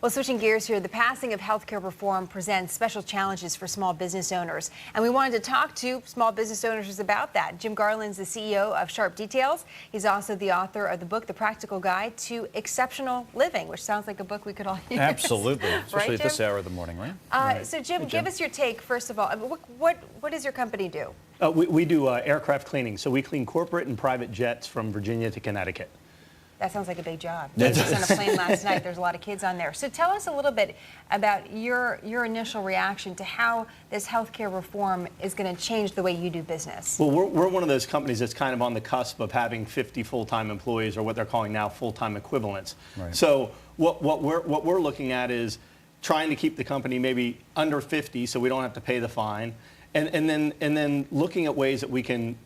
Well, switching gears here, the passing of healthcare reform presents special challenges for small business owners. And we wanted to talk to small business owners about that. Jim Garland's the CEO of Sharp Details. He's also the author of the book, The Practical Guide to Exceptional Living, which sounds like a book we could all use. Absolutely, especially right, at this hour of the morning, right? Right. So, Jim, give us your take, first of all. What does your company do? We do aircraft cleaning. So we clean corporate and private jets from Virginia to Connecticut. That sounds like a big job. I was on a plane last night. There's a lot of kids on there. So tell us a little bit about your initial reaction to how this healthcare reform is going to change the way you do business. Well, we're one of those companies that's kind of on the cusp of having 50 full-time employees, or what they're calling now full-time equivalents. Right. So what we're looking at is trying to keep the company maybe under 50, so we don't have to pay the fine, and then looking at ways that we can,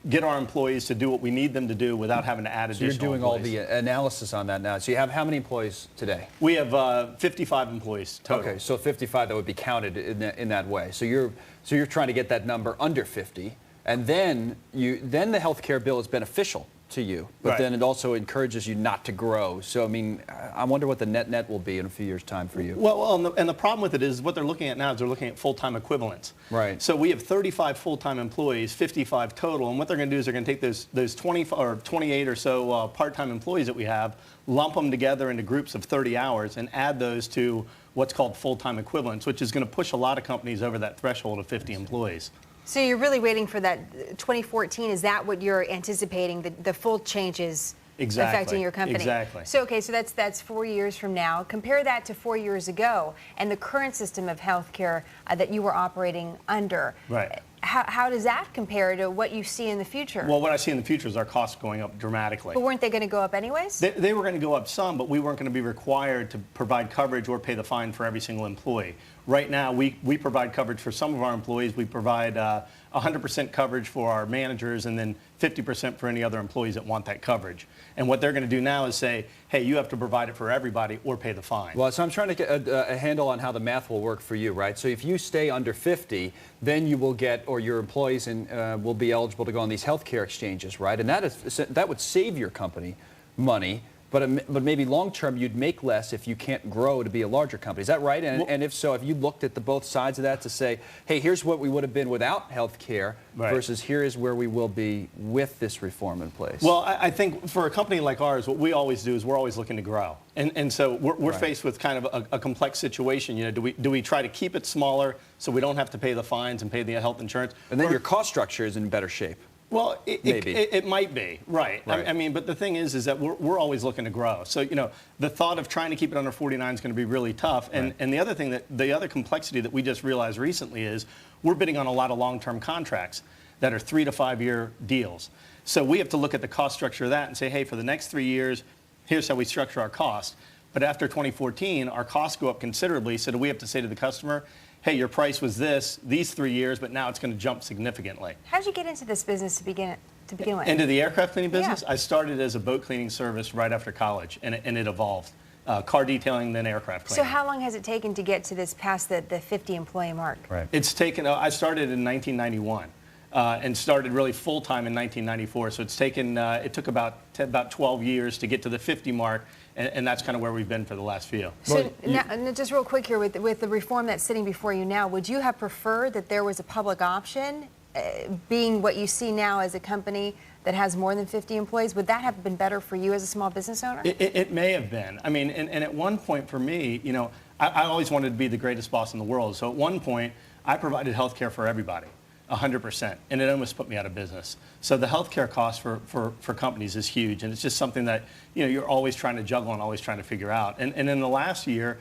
get our employees to do what we need them to do without having to add additional employees. So you're doing all the analysis on that now. So you have how many employees today? We have 55 employees total. Okay, so 55 that would be counted in that way. So you're trying to get that number under 50, and then the health care bill is beneficial to you, but right. Then it also encourages you not to grow. So I mean, I wonder what the net will be in a few years' time for you. Well, and the problem with it is what they're looking at now is they're looking at full-time equivalents. Right. So we have 35 full-time employees, 55 total, and what they're going to do is they're going to take those 20 or 28 or so part-time employees that we have, lump them together into groups of 30 hours, and add those to what's called full-time equivalents, which is going to push a lot of companies over that threshold of 50 employees. So you're really waiting for that 2014. Is that what you're anticipating, the full changes affecting your company? Exactly. So, okay, so that's 4 years from now. Compare that to 4 years ago and the current system of healthcare that you were operating under. Right. How does that compare to what you see in the future? Well, what I see in the future is our costs going up dramatically. But weren't they going to go up anyways? They were going to go up some, but we weren't going to be required to provide coverage or pay the fine for every single employee. Right now, we provide coverage for some of our employees. We provide 100% coverage for our managers, and then 50% for any other employees that want that coverage. And what they're going to do now is say, hey, you have to provide it for everybody or pay the fine. Well, so I'm trying to get a handle on how the math will work for you, right? So if you stay under 50, then you will get, or your employees will be eligible to go on these health care exchanges, right? And that would save your company money. But maybe long-term, you'd make less if you can't grow to be a larger company. Is that right? And if so, have you looked at both sides of that to say, hey, here's what we would have been without health care versus here is where we will be with this reform in place? Well, I think for a company like ours, what we always do is we're always looking to grow. And so we're faced with kind of a complex situation. Do we try to keep it smaller so we don't have to pay the fines and pay the health insurance? And then your cost structure is in better shape. Well, it might be, right. I mean, but the thing is that we're always looking to grow. So, the thought of trying to keep it under 49 is going to be really tough. And the other thing the other complexity that we just realized recently is we're bidding on a lot of long-term contracts that are 3 to 5 year deals. So we have to look at the cost structure of that and say, hey, for the next 3 years, here's how we structure our cost. But after 2014, our costs go up considerably. So do we have to say to the customer, hey, your price was these 3 years, but now it's going to jump significantly. How did you get into this business to begin with? Into the aircraft cleaning business? Yeah. I started as a boat cleaning service right after college, and it evolved. Car detailing, then aircraft cleaning. So how long has it taken to get to this past the 50 employee mark? Right. It's taken, I started in 1991. And started really full-time in 1994. So it's taken, it took about 12 years to get to the 50 mark, and that's kind of where we've been for the last few. So now, just real quick here, with the reform that's sitting before you now, would you have preferred that there was a public option, being what you see now as a company that has more than 50 employees? Would that have been better for you as a small business owner? It may have been. I mean, and at one point for me, I always wanted to be the greatest boss in the world. So at one point, I provided health care for everybody. 100%, and it almost put me out of business. So the healthcare cost for companies is huge, and it's just something that you're always trying to juggle and always trying to figure out. And in the last year,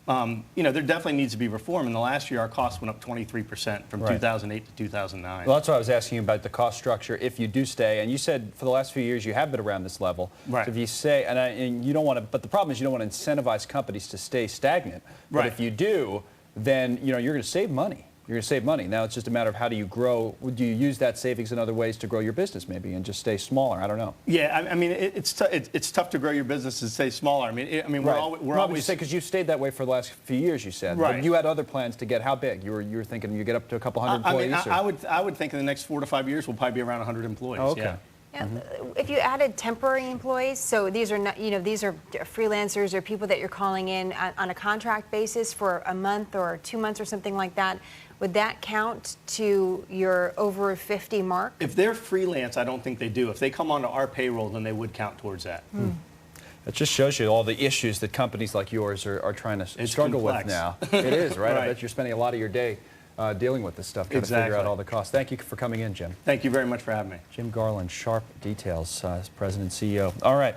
there definitely needs to be reform. In the last year, our costs went up 23% from 2008 to 2009. Well, that's what I was asking you about, the cost structure. If you do stay, and you said for the last few years you have been around this level. Right. So if you say, and you don't want to, but the problem is you don't want to incentivize companies to stay stagnant. But if you do, then you're going to save money. You're going to save money. Now it's just a matter of how do you grow. Do you use that savings in other ways to grow your business maybe and just stay smaller? I don't know. Yeah, I mean, it's tough to grow your business and stay smaller. I mean, we're always because you stayed that way for the last few years. You said, right. But you had other plans to get how big? You were thinking you get up to a couple hundred employees. I would think in the next 4 to 5 years we'll probably be around 100 employees. Oh, okay. Yeah. If you added temporary employees, so these are not, these are freelancers or people that you're calling in on a contract basis for a month or 2 months or something like that, would that count to your over 50 mark? If they're freelance, I don't think they do. If they come onto our payroll, then they would count towards that. It just shows you all the issues that companies like yours are trying to struggle with now. It is, right? Right. I bet you're spending a lot of your day dealing with this stuff, trying to figure out all the costs. Thank you for coming in, Jim. Thank you very much for having me. Jim Garland, Sharp Details, President and CEO. All right.